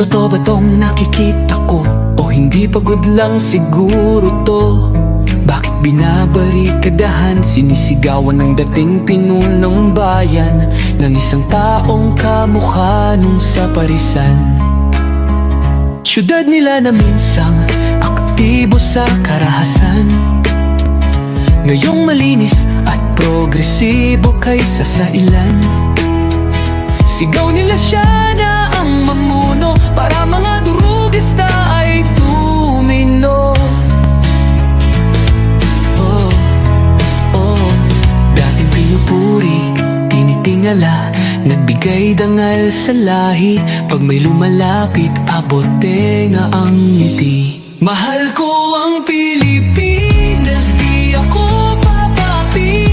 Totoo ba tong nakikita ko? O hindi pagod lang siguro to? Bakit binabarikadahan, sinisigawan ng dating pinunong bayan ng isang taong kamukha nung sa parisan? Syudad nila na minsang aktibo sa karahasan, ngayong malinis at progresibo kaysa sa ilan. Sigaw nila siya na ang mamuno, para mga durugista ay tumino. Dating pinupuri, tinitingala, nagbigay dangal sa lahi. Pag may lumalapit, abot tenga ang ngiti. Mahal ko ang Pilipinas, di ako papapi.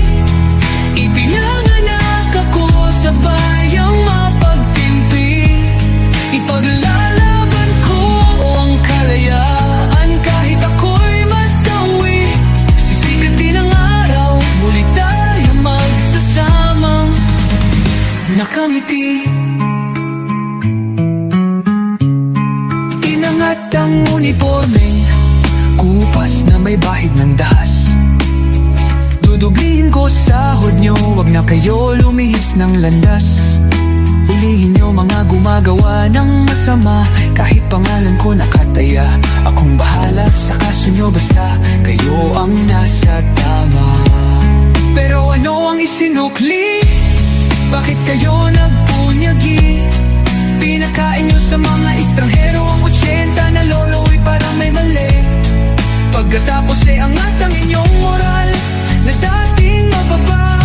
Ipinanganak ako sa bayang mapagtimpi. Ipaglalaban ko ang kalayaan kahit ako'y masawi. Sisikat din ang araw, muli tayo magsasamang nakamiti. Inangat ang uniformeng kupas na may bahid ng dahas. Dudublihin ko sahod nyo, wag na kayo lumihis ng landas. Ulihin nyo mga gumagawa ng masama, kahit pangalan ko nakataya. Akong bahala sa kaso nyo, basta kayo ang nasa tama. Pero ano ang isinukli? Bakit kayo nagpunyagi? Pinakain nyo sa mga estranghero ang 80 na lolo'y parang may mali. Pagkatapos ay angat ang inyong moral na dating mababa.